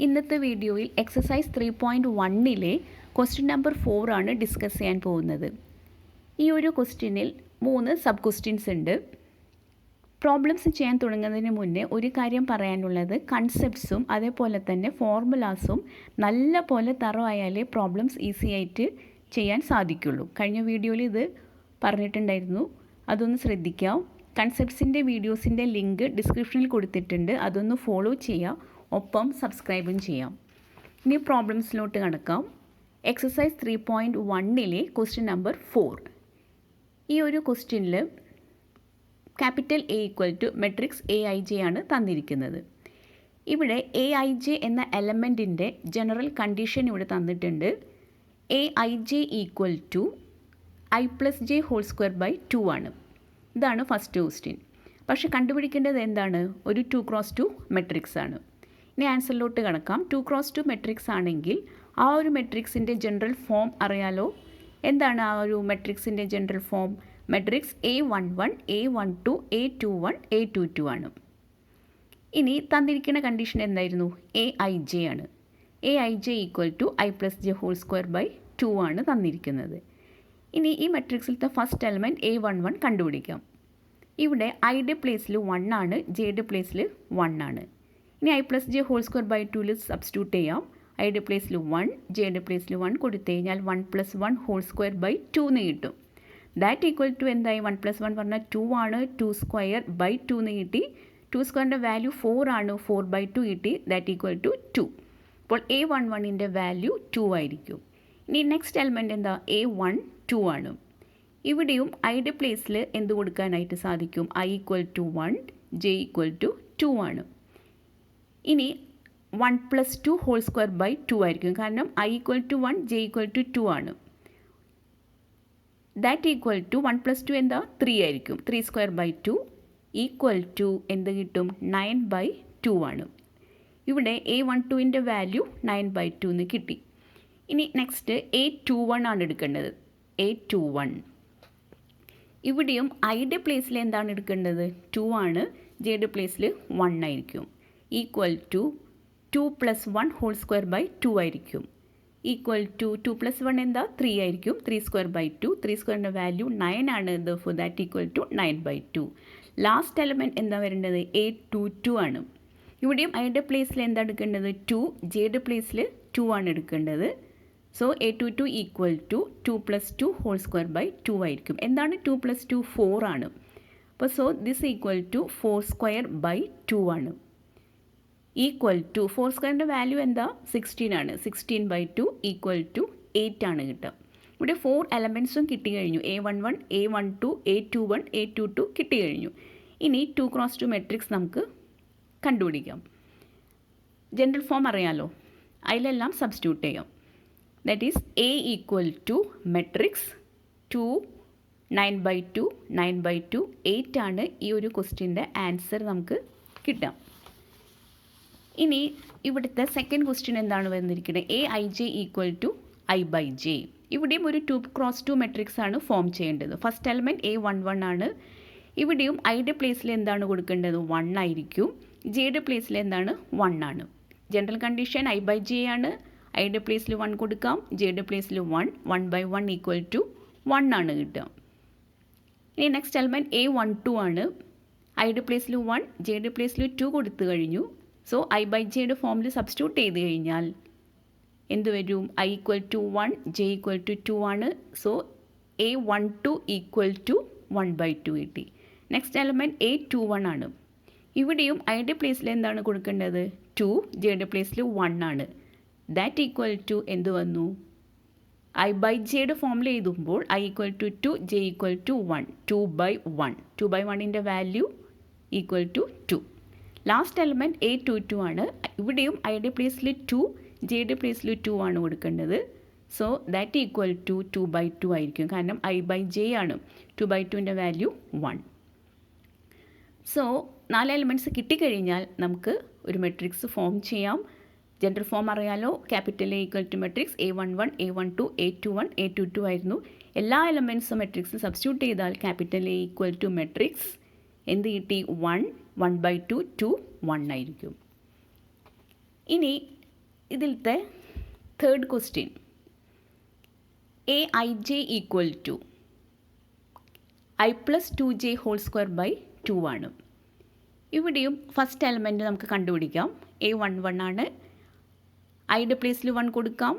ഇന്നത്തെ വീഡിയോയിൽ എക്സസൈസ് 3.1-ലെ ക്വസ്റ്റ്യൻ നമ്പർ 4 ആണ് ഡിസ്കസ് ചെയ്യാൻ പോകുന്നത്. ഈ ഒരു ക്വസ്റ്റ്യനിൽ 3 സബ് ക്വസ്റ്റ്യൻസ് ഉണ്ട്. പ്രോബ്ലംസ് ചെയ്യാൻ തുടങ്ങുന്നതിന് മുന്നേ ഒരു കാര്യം പറയാനുള്ളത്, കൺസെപ്റ്റ്സും അതേപോലെ തന്നെ ഫോർമുലാസും നല്ല പോലെ തറവായാലേ പ്രോബ്ലംസ് ഈസി ആയിട്ട് ചെയ്യാൻ സാധിക്കുള്ളൂ. കഴിഞ്ഞ വീഡിയോയിൽ ഇത് പറഞ്ഞിട്ടുണ്ടായിരുന്നു, അതൊന്ന് ശ്രദ്ധിക്കാം. കൺസെപ്റ്റ്സിൻ്റെ വീഡിയോസിൻ്റെ ലിങ്ക് ഡിസ്ക്രിപ്ഷനിൽ കൊടുത്തിട്ടുണ്ട്, അതൊന്ന് ഫോളോ ചെയ്യാം, ഒപ്പം സബ്സ്ക്രൈബും ചെയ്യാം. ഇനി പ്രോബ്ലംസിലോട്ട് കടക്കാം. എക്സസൈസ് 3.1-ലെ ക്വസ്റ്റ്യൻ നമ്പർ 4. ഈ ഒരു ക്വസ്റ്റ്യനിൽ capital A equal to matrix A I J ആണ് തന്നിരിക്കുന്നത്. ഇവിടെ എ ഐ ജെ എന്ന എലമെൻറ്റിൻ്റെ ജനറൽ കണ്ടീഷൻ ഇവിടെ തന്നിട്ടുണ്ട്. A I J equal to I plus J whole square by 2 ആണ്. ഇതാണ് ഫസ്റ്റ് ക്വസ്റ്റ്യൻ. പക്ഷേ കണ്ടുപിടിക്കേണ്ടത് എന്താണ്? ഒരു 2x2 മെട്രിക്സ് ആണ്. ഇനി ആൻസറിലോട്ട് കടക്കാം. 2x2 മെട്രിക്സ് ആണെങ്കിൽ ആ ഒരു മെട്രിക്സിൻ്റെ ജനറൽ ഫോം അറിയാലോ. എന്താണ് ആ ഒരു മെട്രിക്സിൻ്റെ general form? Matrix A11, A12, A21, A22 ആണ്. ഇനി തന്നിരിക്കുന്ന കണ്ടീഷൻ എന്തായിരുന്നു? എ ഐ ജെ ആണ്. A I J equal to I plus J whole square by 2 ആണ് തന്നിരിക്കുന്നത്. ഇനി ഈ മെട്രിക്സിലത്തെ ഫസ്റ്റ് എലമെൻറ്റ് A11 കണ്ടുപിടിക്കാം. ഇവിടെ ഐയുടെ പ്ലേസിൽ 1 ആണ്, ജെയുടെ പ്ലേസിൽ 1 ആണ്. ഇനി I plus J whole square by 2 substitute ചെയ്യാം. ഐയുടെ പ്ലേസിൽ 1, ജെയുടെ പ്ലേസിൽ 1 കൊടുത്തു കഴിഞ്ഞാൽ 1 + 1 ഹോൾ സ്ക്വയർ ബൈ 2 എന്ന് കിട്ടും. ദാറ്റ് ഈക്വൽ ടു എന്തായി? 1 + 1 പറഞ്ഞാൽ 2 ആണ്, 2 സ്ക്വയർ ബൈ 2 എന്ന് കിട്ടി. 2 സ്ക്വയറിൻ്റെ വാല്യൂ 4 ആണ്, 4 ബൈ 2 കിട്ടി. That equal to 2. അപ്പോൾ A11ൻ്റെ വാല്യൂ 2 ആയിരിക്കും. ഇനി നെക്സ്റ്റ് എലമെൻറ്റ് എന്താ? A12 ആണ്. ഇവിടെയും ഐയുടെ പ്ലേസിൽ എന്ത് കൊടുക്കാനായിട്ട് സാധിക്കും? I equal to 1, J equal to 2 ആണ്. ഇനി 1 + 2 ഹോൾ സ്ക്വയർ ബൈ 2 ആയിരിക്കും, കാരണം I equal to 1, J equal to 2 ആണ്. ദാറ്റ് ഈക്വൽ ടു 1 + 2 എന്താ? 3 ആയിരിക്കും. 3 സ്ക്വയർ ബൈ 2 ഈക്വൽ ടു എന്ത് കിട്ടും? 9 ബൈ 2 ആണ്. ഇവിടെ A12ൻ്റെ വാല്യൂ 9 ബൈ 2 എന്ന് കിട്ടി. ഇനി നെക്സ്റ്റ് A21 ആണ് എടുക്കേണ്ടത്. A21 ഇവിടെയും ഐയുടെ പ്ലേസിൽ എന്താണ് എടുക്കേണ്ടത്? 2 ആണ്, ജെയുടെ പ്ലേസിൽ 1 ആയിരിക്കും. Equal to 2 + 1 whole square by 2 ആയിരിക്കും. ഈക്വൽ ടു 2 + 1 എന്താ? 3 ആയിരിക്കും. 3 സ്ക്വയർ ബൈ 2, 3 സ്ക്വയറിൻ്റെ വാല്യൂ 9 ആണ്. For that equal to 9 by 2. Last element എന്താ വരേണ്ടത്? A22 ആണ്. ഇവിടെയും ഐയുടെ പ്ലേസിൽ എന്താ എടുക്കേണ്ടത്? 2, ജെയുടെ പ്ലേസിൽ 2 ആണ് എടുക്കേണ്ടത്. So A22 equal to 2 + 2 whole square by 2 ആയിരിക്കും. എന്താണ് 2 + 2? 4 ആണ്. അപ്പോൾ so this equal to 4 square by 2 ആണ്. ഈക്വൽ ടു 4 സ്ക്വയറിൻ്റെ വാല്യൂ എന്താ? 16 ആണ്. 16 ബൈ 2 ഈക്വൽ ടു 8 ആണ് കിട്ടുക. ഇവിടെ 4 എലമെൻറ്റ്സും കിട്ടി കഴിഞ്ഞു. A11, A12, A21, A22 കിട്ടി കഴിഞ്ഞു. ഇനി 2x2 മെട്രിക്സ് നമുക്ക് കണ്ടുപിടിക്കാം. ജനറൽ ഫോം അറിയാലോ, അതിലെല്ലാം സബ്സ്റ്റിറ്റ്യൂട്ട് ചെയ്യാം. That is A equal to matrix 2, 9 by 2, 9 by 2, 8 ആണ് ഈ ഒരു ക്വസ്റ്റ്യൻ്റെ ആൻസർ നമുക്ക് കിട്ടാം. ഇനി ഇവിടുത്തെ സെക്കൻഡ് ക്വസ്റ്റ്യൻ എന്താണ് വന്നിരിക്കുന്നത്? A I J equal to I by J. ഇവിടെയും ഒരു 2x2 മെട്രിക്സ് ആണ് ഫോം ചെയ്യേണ്ടത്. ഫസ്റ്റ് എലമെൻറ്റ് A11 ആണ്. ഇവിടെയും ഐയുടെ പ്ലേസിൽ എന്താണ് കൊടുക്കേണ്ടത്? 1 ആയിരിക്കും. ജെയുടെ പ്ലേസിൽ എന്താണ്? 1 ആണ്. General condition I by J ആണ്. ഐയുടെ പ്ലേസിൽ 1 കൊടുക്കാം, ജെയുടെ പ്ലേസിൽ 1, 1 ബൈ 1 ഈക്വൽ ടു 1 ആണ് കിട്ടുക. ഇനി നെക്സ്റ്റ് എലമെൻറ്റ് A12 ആണ്. ഐയുടെ പ്ലേസിൽ 1, ജെയുടെ പ്ലേസിൽ 2 കൊടുത്തു കഴിഞ്ഞു. സോ ഐ ബൈ ജെയുടെ ഫോമിൽ സബ്സ്റ്റിറ്റ്യൂട്ട് ചെയ്ത് കഴിഞ്ഞാൽ എന്ത് വരും? I equal to 1, J equal to 2 ആണ്. So A12 equal to 1 by 2 കിട്ടി. നെക്സ്റ്റ് എലമെൻറ്റ് A21 ആണ്. ഇവിടെയും ഐയുടെ പ്ലേസിൽ എന്താണ് കൊടുക്കേണ്ടത്? 2, ജെയുടെ പ്ലേസിൽ 1 ആണ്. ദാറ്റ് ഈക്വൽ ടു എന്ത് വന്നു? ഐ ബൈ ജെയുടെ ഫോമിൽ എഴുതുമ്പോൾ I equal to 2, J equal to 1, 2 by 1. 2 by 1ൻ്റെ value equal to 2. Last element A22 ആണ്. ഇവിടെയും ഐയുടെ പ്ലേസിൽ 2, ജെയുടെ പ്ലേസിൽ 2 ആണ് കൊടുക്കേണ്ടത്. So that equal to 2 by 2 ആയിരിക്കും, കാരണം ഐ ബൈ ജെ ആണ്. 2 ബൈ 2ൻ്റെ വാല്യൂ 1. സോ 4 എലമെൻറ്റ്സ് കിട്ടിക്കഴിഞ്ഞാൽ നമുക്ക് ഒരു മെട്രിക്സ് ഫോം ചെയ്യാം. ജനറൽ ഫോം അറിയാലോ, capital A equal to matrix A11, A12, A21, A22 ആയിരുന്നു. എല്ലാ എലമെൻറ്റ്സും മെട്രിക്സ് സബ്സ്റ്റിറ്റ്യൂട്ട് ചെയ്താൽ capital A equal to matrix എന്ത് കിട്ടി? 1, 1 ബൈ 2, 2, 1 ആയിരിക്കും. ഇനി ഇതിലത്തെ third question A I J equal to i+2j² ആണ്. ഇവിടെയും ഫസ്റ്റ് എലമെൻറ്റ് നമുക്ക് കണ്ടുപിടിക്കാം. A11 ആണ്. ഐയുടെ പ്ലേസിൽ 1 കൊടുക്കാം.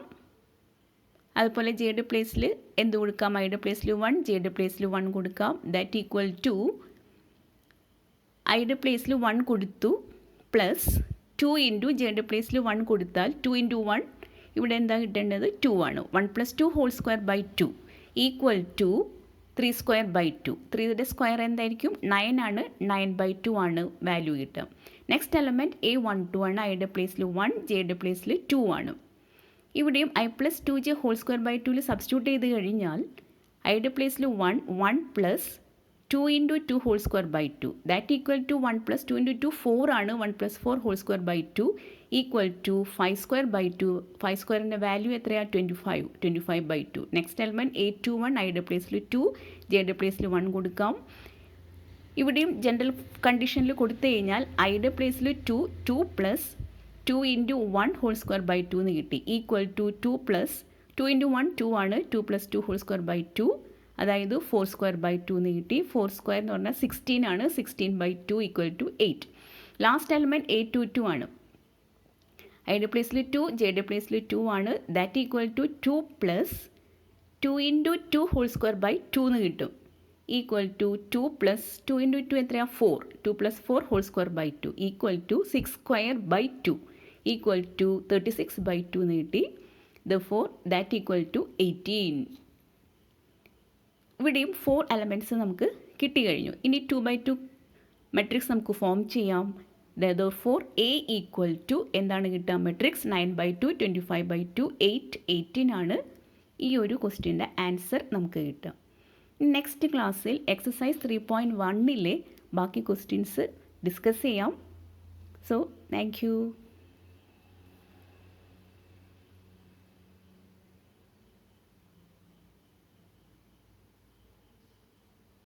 അതുപോലെ ജെയുടെ പ്ലേസിൽ എന്ത് കൊടുക്കാം? ഐയുടെ പ്ലേസിൽ 1, ജെയുടെ പ്ലേസിൽ 1 കൊടുക്കാം. ദാറ്റ് ഈക്വൽ ടു ഐയുടെ പ്ലേസിൽ 1 കൊടുത്തു പ്ലസ് 2 ഇൻറ്റു ജെയുടെ പ്ലേസിൽ 1 കൊടുത്താൽ 2 ഇൻറ്റു 1 ഇവിടെ എന്താ കിട്ടേണ്ടത്? 2 ആണ്. 1+2² ഈക്വൽ ടു 3²/2. 3യുടെ സ്ക്വയർ എന്തായിരിക്കും? 9 ആണ്. 9/2 ആണ് വാല്യൂ കിട്ടുക. നെക്സ്റ്റ് എലമെൻറ്റ് A12 ആണ്. ഐയുടെ പ്ലേസിൽ 1, ജെയുടെ പ്ലേസിൽ 2 ആണ്. ഇവിടെയും i+2j² സബ്സ്റ്റിറ്റ്യൂട്ട് ചെയ്ത് കഴിഞ്ഞാൽ ഐയുടെ പ്ലേസിൽ 1 plus 2 into 2² that equal to 1+2 into 2 4 ആണ്. 1+4² ഈക്വൽ ടു 5²/2. 5² വാല്യൂ എത്രയാണ്? 25/2. നെക്സ്റ്റ് എലമെൻറ്റ് A21 ഐയുടെ പ്ലേസിൽ 2, ജെയുടെ പ്ലേസിൽ 1 കൊടുക്കാം. ഇവിടെയും ജനറൽ കണ്ടീഷനിൽ കൊടുത്തു കഴിഞ്ഞാൽ ഐയുടെ പ്ലേസിൽ 2 പ്ലസ് 2 ഇൻറ്റു 1² എന്ന് കിട്ടി. ഈക്വൽ ടു 2 പ്ലസ് 2 ഇൻറ്റു 1 2 ആണ്. 2 പ്ലസ് 2² അതായത് 4² എന്ന് കിട്ടി. 4² എന്ന് പറഞ്ഞാൽ 16 ആണ്. 16/2 equal to 8. Last element A22 ആണ്. ഐയുടെ പ്ലേസിൽ 2, ജെയുടെ പ്ലേസിൽ 2 ആണ്. That equal to 2 plus 2 into 2² എന്ന് കിട്ടും. ഈക്വൽ ടു 2 പ്ലസ് 2 ഇൻറ്റു 2 എത്രയാണ്? 4. 2 plus 4² equal to 6²/2 equal to 36/2 എന്ന് കിട്ടി. Therefore that equal to 18. ഇവിടെയും 4 എലമെൻറ്റ്സ് നമുക്ക് കിട്ടി കഴിഞ്ഞു. ഇനി 2/2 മെട്രിക്സ് നമുക്ക് ഫോം ചെയ്യാം. Therefore A ഈക്വൽ ടു എന്താണ് കിട്ടുക? മെട്രിക്സ് 9/2, 25/2, 8, 18 ആണ് ഈ ഒരു ക്വസ്റ്റ്യൻ്റെ ആൻസർ നമുക്ക് കിട്ടുക. നെക്സ്റ്റ് ക്ലാസ്സിൽ എക്സസൈസ് 3.1 ബാക്കി ക്വസ്റ്റ്യൻസ് ഡിസ്കസ് ചെയ്യാം. So thank you.